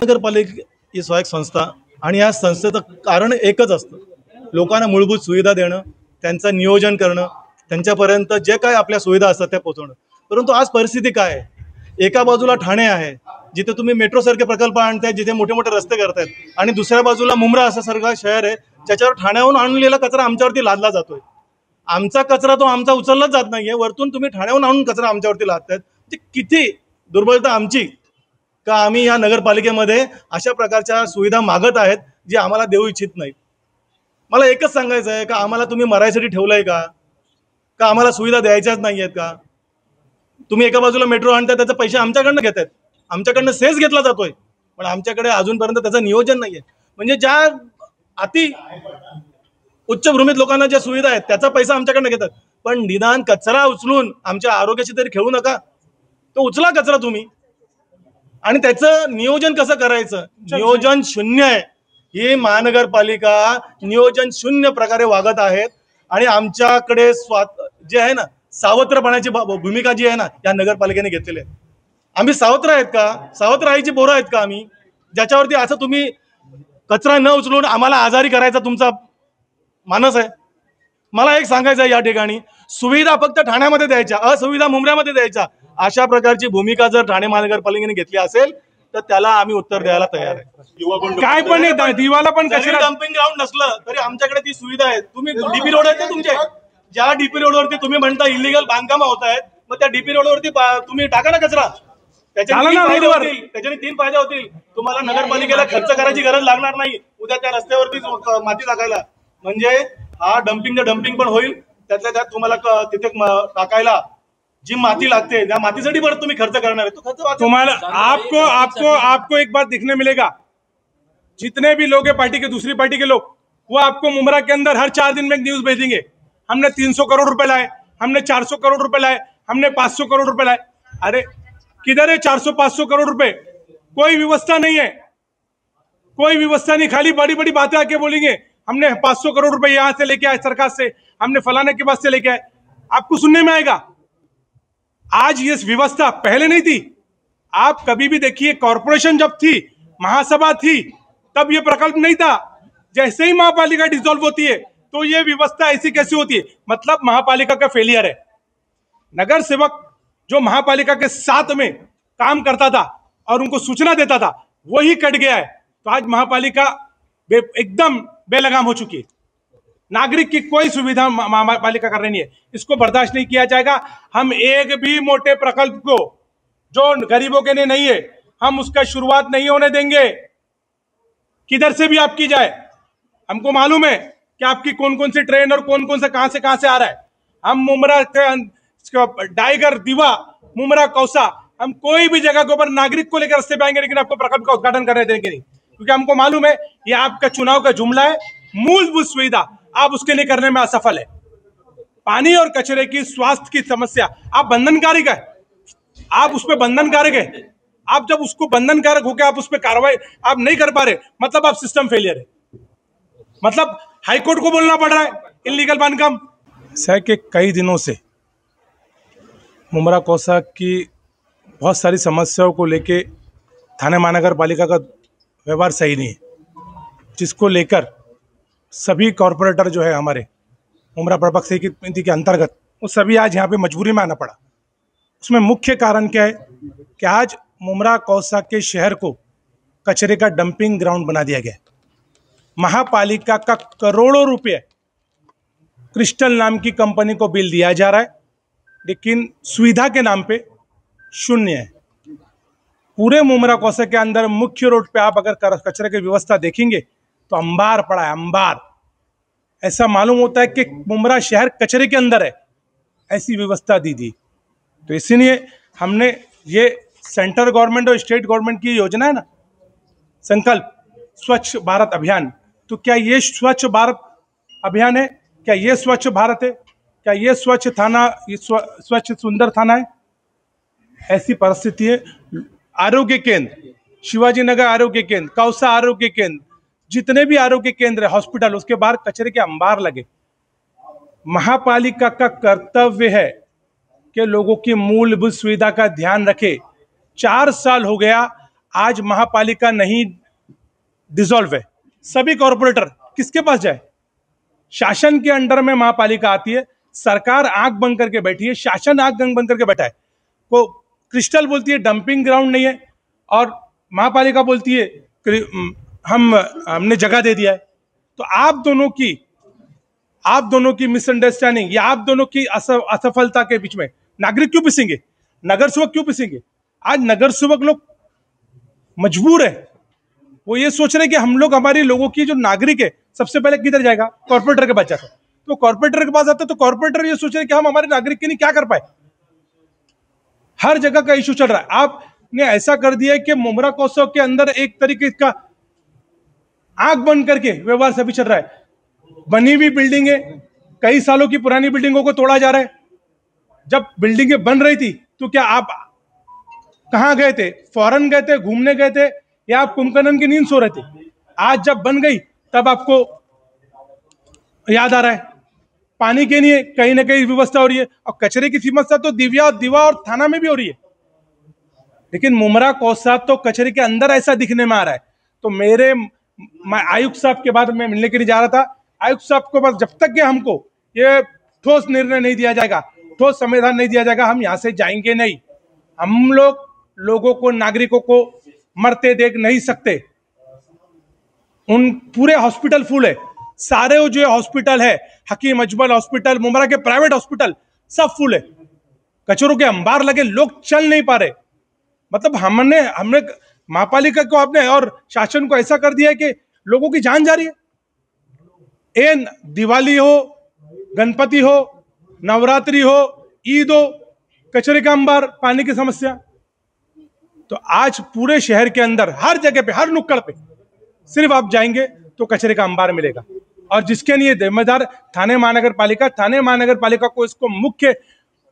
नगरपालिका ही स्वायत्त संस्था आणि या संस्थेचं कारण एकच असतं, लोकांना मूलभूत सुविधा देणं, त्यांचं नियोजन करणं, त्यांच्यापर्यंत जे काय आपल्या सुविधा असतात त्या पोहोचवणं. परंतु आज परिस्थिती काय आहे? एका बाजूला ठाणे आहे, जिथे तुम्ही मेट्रोसारखे प्रकल्प आणताय, जिथे मोठे मोठे रस्ते करतायत, आणि दुसऱ्या बाजूला मुंब्रा असं सारखं शहर आहे ज्याच्यावर ठाण्याहून आणलेला कचरा आमच्यावरती लादला जातोय. आमचा कचरा तो आमचा उचललाच जात नाहीये, वरतून तुम्ही ठाण्याहून आणून कचरा आमच्यावरती लादतायत. म्हणजे किती दुर्बलता आमची का आम्ही या नगरपालिकेमध्ये अशा प्रकारच्या सुविधा मागत आहेत जी आम्हाला देऊ इच्छित नाहीत. मला एकच सांगायचं आहे का आम्हाला तुम्ही मरायसाठी ठेवलंय का आम्हाला सुविधा द्यायच्याच नाही आहेत का? तुम्ही एका बाजूला मेट्रो आणताय, त्याचे पैसे आमच्याकडनं घेत आहेत, आमच्याकडनं सेस घेतला जातोय, पण आमच्याकडे अजूनपर्यंत त्याचं नियोजन नाहीये. म्हणजे ज्या अति उच्चभ्रूमित लोकांना ज्या सुविधा आहेत त्याचा पैसा आमच्याकडनं घेतात, पण निदान कचरा उचलून आमच्या आरोग्याची तरी खेळू नका. तो उचला कचरा तुम्ही, आणि त्याचं नियोजन कसं करायचं? नियोजन शून्य आहे. ही महानगरपालिका नियोजन शून्य प्रकारे वागत आहेत आणि आमच्याकडे जे आहे ना सावत्रपणाची भूमिका जी आहे ना या नगरपालिकेने घेतलेली आहे. आम्ही सावत्र आहेत का? सावत्र आईची पोरं आहेत का आम्ही, ज्याच्यावरती असं तुम्ही कचरा न उचलून आम्हाला आजारी करायचा तुमचा मानस आहे? मला एक सांगायचं आहे या ठिकाणी, सुविधा फक्त ठाण्यामध्ये द्यायच्या, असुविधा मुंब्र्यामध्ये द्यायच्या, अशा प्रकारची भूमिका जर ठाणे महानगरपालिकेने घेतली असेल तर त्याला आम्ही उत्तर द्यायला तयार आहे. काय पण दिवाला पण कचरा डम्पिंग ग्राउंड नसलं तरी आमच्याकडे ती सुविधा आहे. तुम्ही डीपी रोड आहेत तुमचे, ज्या डीपी रोडवरती तुम्ही म्हणता इलिगल बांधकाम होत आहेत, मग त्या डीपी रोडवरती तुम्ही टाका ना कचरा. त्याच्याने तीन फायदे होतील. तुम्हाला नगरपालिकेला खर्च करायची गरज लागणार नाही उद्या त्या रस्त्यावरती माती टाकायला. म्हणजे हा डम्पिंग पण होईल, त्यातल्या त्यात तुम्हाला तिथे टाकायला जी माती लागते त्या मातीसाठी परत तुम्ही खर्च करणार आहे, तो खर्च तुम्हाला आपको एक बात देखने मिलेगा, जितने भी लोग हैं पार्टी के, दूसरी पार्टी के लोग, वो आपको मुंब्रा के अंदर हर 4 दिन में एक न्यूज भेजेंगे, हमने 300 करोड़ रुपए लाए, हमने 400 करोड़ रुपए लाए, हमने 500 करोड़ रुपए लाए. अरे किधर है 400-500 करोड़ रुपए? कोई व्यवस्था नहीं है, कोई व्यवस्था नहीं. खाली बड़ी बड़ी बातें आके बोलेंगे हमने 500 करोड़ रुपए यहां से लेके आए सरकार से, हमने फलाने के पास से लेके आए. आपको सुनने में आएगा. आज ये व्यवस्था पहले नहीं थी. आप कभी भी देखिए, कॉर्पोरेशन जब थी, महासभा थी, तब ये प्रकल्प नहीं था. जैसे ही महापालिका डिसॉल्व होती है तो ये व्यवस्था ऐसी कैसी होती है? मतलब महापालिका का फेलियर है. नगर सेवक जो महापालिका के साथ में काम करता था और उनको सूचना देता था, वही कट गया है. तो आज महापालिका एकदम बेलगाम हो चुकी है. नागरिक की कोई सुविधा महापालिका कर रही नहीं है. इसको बर्दाश्त नहीं किया जाएगा. हम एक भी मोटे प्रकल्प को जो गरीबों के लिए नहीं है, हम उसका शुरुआत नहीं होने देंगे, किधर से भी आप की जाए. हमको मालूम है कि आपकी कौन कौन सी ट्रेन और कौन कौन सा कहां से आ रहा है. हम मुंब्रा डाइगर, दीवा, मुंब्रा, कौसा, हम कोई भी जगह के ऊपर नागरिक को लेकर रस्ते पे आएंगे, लेकिन आपको प्रकल्प का उद्घाटन करने देंगे नहीं, क्योंकि हमको मालूम है ये आपका चुनाव का जुमला है. मूलभूत सुविधा आप उसके लिए करने में असफल है. पानी और कचरे की, स्वास्थ्य की समस्या आप बंधनकारक है, आप उस पर बंधनकारक है. आप जब उसको बंधनकारक होकर आप उस पर कार्रवाई आप नहीं कर पा रहे, मतलब आप सिस्टम फेलियर है. मतलब हाईकोर्ट को बोलना पड़ रहा है इलीगल बांधकाम. है कि कई दिनों से मुंब्रा कौसा की बहुत सारी समस्याओं को लेके थाने महानगर पालिका का व्यवहार सही नहीं है, जिसको लेकर सभी कॉरपोरेटर जो है हमारे मुंब्रा प्रपक्ष समिति के अंतर्गत, वो सभी आज यहाँ पे मजबूरी में आना पड़ा. उसमें मुख्य कारण क्या है कि आज मुंब्रा कौसा के शहर को कचरे का डंपिंग ग्राउंड बना दिया गया. महापालिका का करोड़ों रुपये क्रिस्टल नाम की कंपनी को बिल दिया जा रहा है, लेकिन सुविधा के नाम पे शून्य है. पूरे मुंब्रा कौसा के अंदर मुख्य रोड पे आप अगर कचरे की व्यवस्था देखेंगे तो अंबार पड़ा है, अंबार. ऐसा मालूम होता है कि मुंब्रा शहर कचरे के अंदर है, ऐसी व्यवस्था दी थी. तो इसीलिए हमने ये सेंट्रल गवर्नमेंट और स्टेट गवर्नमेंट की योजना है ना, संकल्प स्वच्छ भारत अभियान, तो क्या ये स्वच्छ भारत अभियान है? क्या ये स्वच्छ भारत है? क्या ये स्वच्छ थाना, ये स्वच्छ सुंदर थाना है? ऐसी परिस्थिति है. आरोग्य केंद्र, शिवाजी नगर आरोग्य केंद्र, कौसा आरोग्य केंद्र, जितने भी आरोग्य केंद्र है, हॉस्पिटल, उसके बाहर कचरे के अंबार लगे. महापालिका का कर्तव्य है कि लोगों की मूलभूत सुविधा का ध्यान रखे. 4 साल हो गया, आज महापालिका नहीं डिसॉल्व है, सभी कॉरपोरेटर किसके पास जाए? शासन के अंडर में महापालिका आती है, सरकार आंख बंद करके बैठी है, शासन आंख बंद करके बैठा है। को क्रिस्टल बोलती है डंपिंग ग्राउंड नहीं है, और महापालिका बोलती है हमने जगह दे दिया है। तो आप दोनों की मिसअंडरस्टैंडिंग या आप दोनों की असफलता के बीच में नागरिक क्यों पिसेंगे, नगर सेवक क्यों पिसेंगे? आज नगर सेवक लोग मजबूर है, वो ये सोच रहे हैं कि हम लोग, हमारे लोगों की जो नागरिक है, सबसे पहले किधर जाएगा? कॉर्पोरेटर के पास जाता है। तो कॉर्पोरेटर के पास आता है तो कॉर्पोरेटर ये सोच रहे हैं कि हम हमारे नागरिक के लिए क्या कर पाए। हर जगह का इशू चल रहा है। आपने ऐसा कर दिया है कि मुमरा कोसो के अंदर एक तरीके का आंख बंद करके व्यवहार सभी चल रहा है। बनी हुई बिल्डिंग है, कई सालों की पुरानी बिल्डिंगों को तोड़ा जा रहा है। जब बिल्डिंगें बन रही थी तो क्या आप कहां गए थे? फॉरेन गए थे, घूमने गए थे, या आप कुंभकर्ण की नींद सो रहे थे? आज जब बन गई तब आपको याद आ रहा है। पानी के लिए कहीं ना कहीं व्यवस्था हो रही है, और कचरे की समस्या तो दीवा और थाना में भी हो रही है। लेकिन मुमरा कोसा तो कचरे के अंदर ऐसा दिखने में आ रहा है। तो मैं आयुक्त साहब के बाद में मिलने के लिए जा रहा था। आयुक्त साहब को बस जब तक कि हमको ये ठोस निर्णय नहीं दिया जाएगा, ठोस संविधान नहीं दिया जाएगा, हम यहाँ से जाएंगे नहीं। हम लोगों को, नागरिकों को मरते देख नहीं सकते। उन पूरे हॉस्पिटल फुल है, सारे जो हॉस्पिटल है, हकीम अजमल हॉस्पिटल, मुमरा के प्राइवेट हॉस्पिटल सब फुल है, कचरों के अंबार लगे, लोग चल नहीं पा रहे। मतलब हमने महापालिका को आपने और शासन को ऐसा कर दिया है कि लोगों की जान जा रही है। दिवाली हो, गणपति हो, नवरात्रि हो, ईद हो, कचरे का अंबार, पानी की समस्या। तो आज पूरे शहर के अंदर हर जगह पे, हर नुक्कड़ पे सिर्फ आप जाएंगे तो कचरे का अंबार मिलेगा। और जिसके लिए जिम्मेदार थाने महानगर पालिका को इसको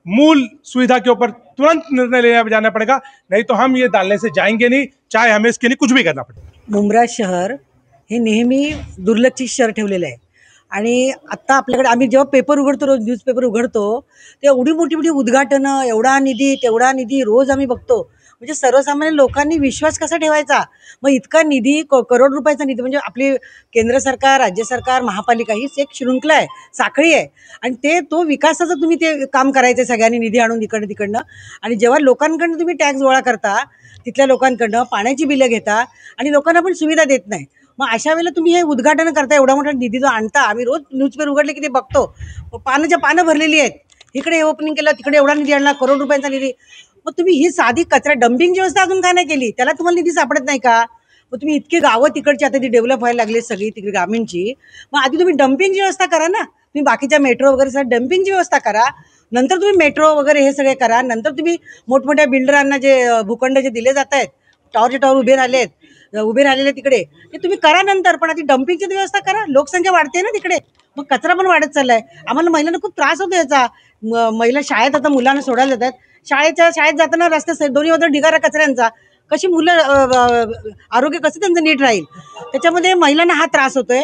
मूल सुविधा के ऊपर तुरंत निर्णय जाना पड़ेगा, नहीं तो हम ये डालने से जाएंगे नहीं, चाहे हमें इसके लिए कुछ भी करना पड़े। मुंब्रा शहर हे नेहमी दुर्लक्षित शहर ठेवलेलं आहे। आणि आत्ता आपल्याकडे आम्ही जेव्हा पेपर उघडतो, रोज न्यूजपेपर उघडतो, ते एवढी मोठी उद्घाटनं, एवढा निधी तेवढा निधी रोज आम्ही बघतो। म्हणजे सर्वसामान्य लोकांनी विश्वास कसा ठेवायचा? मग इतका निधी, करोड रुपयाचा निधी, म्हणजे आपली केंद्र सरकार, राज्य सरकार, महापालिका ही एक शृंखला आहे, साखळी आहे। आणि तो विकासाचं तुम्ही ते काम करायचं, सगळ्यांनी निधी आणून इकडनं तिकडनं। आणि जेव्हा लोकांकडनं तुम्ही टॅक्स गोळा करता, तिथल्या लोकांकडनं पाण्याची बिलं घेता आणि लोकांना पण सुविधा देत नाही, मग अशा वेळेला तुम्ही हे उद्घाटन करता, एवढा मोठा निधी जो आणता, आम्ही रोज न्यूजपेपर उघडले की ते बघतो, पानं भरलेली आहेत, इकडे ओपनिंग केलं, तिकडे एवढा निधी आणला, करोड रुपयांचा निधी। मग तुम्ही ही साधी कचरा डंपिंग व्यवस्था अजून का नाही केली? त्याला तुम्हाला निधी सापडत नाही का? मग तुम्ही इतकी गावं तिकडची आता ती डेव्हलप व्हायला लागली सगळी तिकडे ग्रामीणची, मग आधी तुम्ही डंपिंगची व्यवस्था करा ना। तुम्ही बाकीच्या मेट्रो वगैरे सगळं डंपिंगची व्यवस्था करा, नंतर तुम्ही मेट्रो वगैरे हे सगळे करा, नंतर तुम्ही मोठमोठ्या बिल्डरांना जे भूखंड जे दिले जात आहेत, टॉवर उभे राहिलेले तिकडे, ते तुम्ही करा नंतर, पण आधी डंपिंगची व्यवस्था करा। लोकसंख्या वाढते ना तिकडे, मग कचरा पण वाढत चाललाय। आम्हाला महिलांना खूप त्रास होतो याचा। महिला शाळेत आता मुलांना सोडायला जातात, शाळेत जाताना रस्त्यात दोन्ही बाजूला ढिगारा कचऱ्यांचा, कशी मुलं आरोग्य कसं त्यांचं नीट राहील, त्याच्यामध्ये महिलांना हा त्रास होतोय।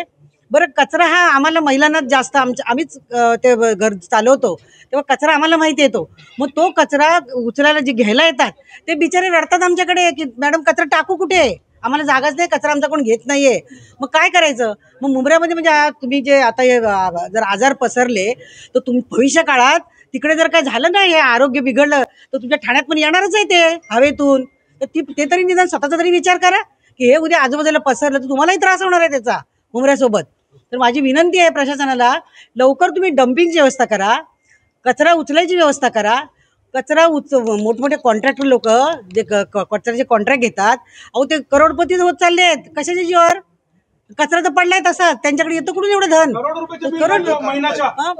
बरं, कचरा हा आम्हाला महिलांना जास्त, आम्हीच ते घर चालवतो तेव्हा कचरा आम्हाला माहिती येतो। मग तो कचरा उचलायला जे घ्यायला येतात ते बिचारे रडतात आमच्याकडे की मॅडम कचरा टाकू कुठे, आम्हाला जागाच नाही, कचरा आमचा कोण घेत नाहीये। मग काय करायचं? मग मुंब्र्यामध्ये म्हणजे तुम्ही जे आता जर आजार पसरले तर तुम्ही भविष्य काळात तिकडे जर काय झालं ना, हे आरोग्य बिघडलं तर तुमच्या ठाण्यात पण येणारच आहे ते हवेतून। तर ते तरी निदान स्वतःचा तरी विचार करा की हे उद्या आजूबाजूला पसरलं तर तुम्हालाही त्रास होणार आहे त्याचा मुंब्र्यासोबत। तर माझी विनंती आहे प्रशासनाला, लवकर तुम्ही डंपिंगची व्यवस्था करा, कचरा उचलायची व्यवस्था करा। कचरा मोठमोठे कॉन्ट्रॅक्टर लोक जे कचऱ्याचे कॉन्ट्रॅक्ट घेतात, अहो ते करोडपती होत चालले आहेत कशाच्या जीवावर? कचरा तर पडलाय तसा, त्यांच्याकडे येतो कुठून एवढं धन? करोड रुपये महिन्याच्या